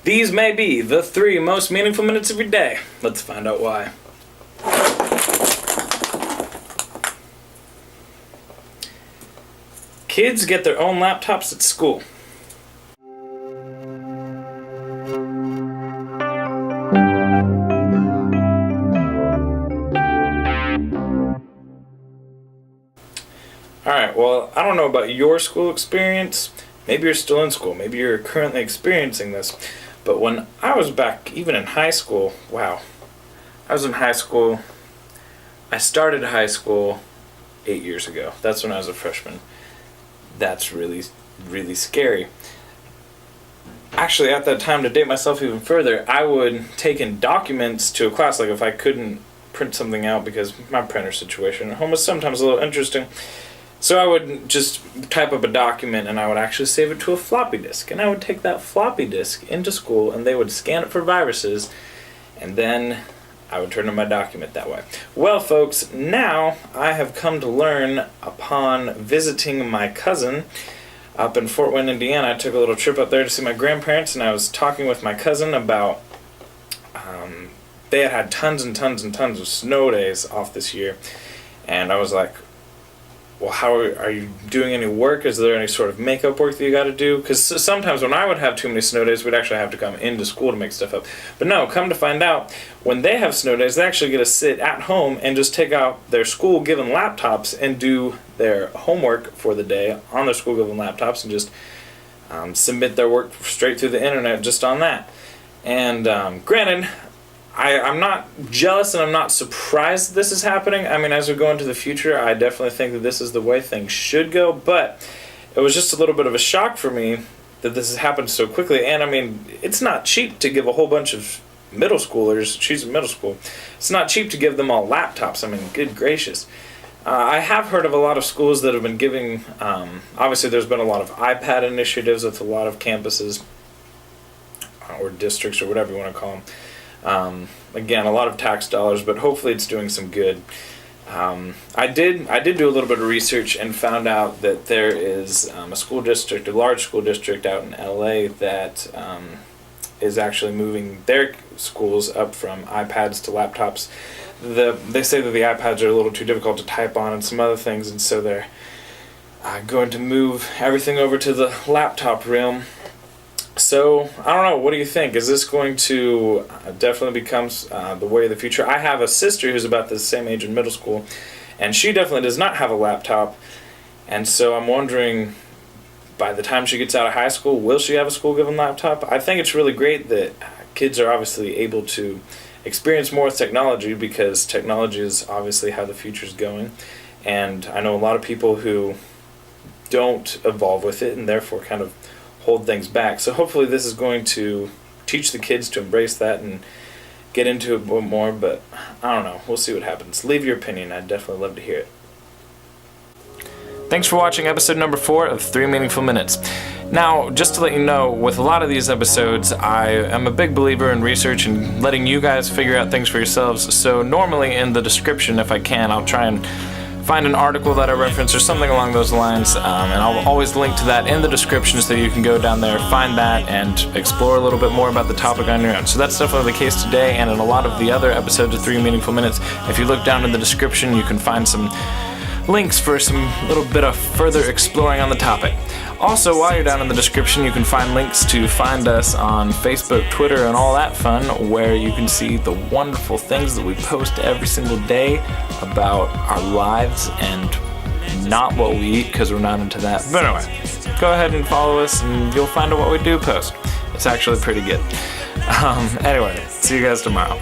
These may be the 3 most meaningful minutes of your day. Let's find out why. Kids get their own laptops at school. Alright, well, I don't know about your school experience. Maybe you're still in school. Maybe you're currently experiencing this. But when I was back, even in high school, wow. I was in high school. I started high school 8 years ago. That's when I was a freshman. That's really, really scary. Actually, at that time, to date myself even further, I would take in documents to a class. Like if I couldn't print something out because my printer situation at home was sometimes a little interesting. So I would just type up a document and I would actually save it to a floppy disk. And I would take that floppy disk into school and they would scan it for viruses. And then I would turn in my document that way. Well, folks, now I have come to learn upon visiting my cousin up in Fort Wayne, Indiana. I took a little trip up there to see my grandparents, and I was talking with my cousin about they had tons and tons and tons of snow days off this year. And I was like, well, how are you doing any work? Is there any sort of makeup work that you got to do? Because sometimes when I would have too many snow days, we'd actually have to come into school to make stuff up. But no, come to find out, when they have snow days, they actually get to sit at home and just take out their school-given laptops and do their homework for the day on their school-given laptops and just submit their work straight through the internet just on that. And granted, I'm not jealous and I'm not surprised this is happening. I mean, as we go into the future, I definitely think that this is the way things should go, but it was just a little bit of a shock for me that this has happened so quickly. And I mean, it's not cheap to give a whole bunch of middle schoolers, she's in middle school, it's not cheap to give them all laptops. I mean, good gracious. I have heard of a lot of schools that have been giving, obviously there's been a lot of iPad initiatives with a lot of campuses or districts or whatever you want to call them. Again, a lot of tax dollars, but hopefully it's doing some good. I did do a little bit of research and found out that there is a school district, a large school district out in LA that is actually moving their schools up from iPads to laptops. They say that the iPads are a little too difficult to type on and some other things, and so they're going to move everything over to the laptop realm. So, I don't know, what do you think? Is this going to definitely become the way of the future? I have a sister who's about the same age in middle school, and she definitely does not have a laptop, and so I'm wondering, by the time she gets out of high school, will she have a school-given laptop? I think it's really great that kids are obviously able to experience more with technology, because technology is obviously how the future's going, and I know a lot of people who don't evolve with it and therefore kind of hold things back. So hopefully this is going to teach the kids to embrace that and get into it more, but I don't know. We'll see what happens. Leave your opinion. I'd definitely love to hear it. Thanks for watching episode number 4 of 3 Meaningful Minutes. Now, just to let you know, with a lot of these episodes, I am a big believer in research and letting you guys figure out things for yourselves. So normally in the description, if I can, I'll try and find an article that I reference or something along those lines, and I'll always link to that in the description so you can go down there, find that, and explore a little bit more about the topic on your own. So that's definitely the case today, and in a lot of the other episodes of 3 Meaningful Minutes. If you look down in the description, you can find some links for some little bit of further exploring on the topic. Also, while you're down in the description, you can find links to find us on Facebook, Twitter, and all that fun, where you can see the wonderful things that we post every single day about our lives and not what we eat, because we're not into that. But anyway, go ahead and follow us and you'll find out what we do post. It's actually pretty good. Anyway, see you guys tomorrow.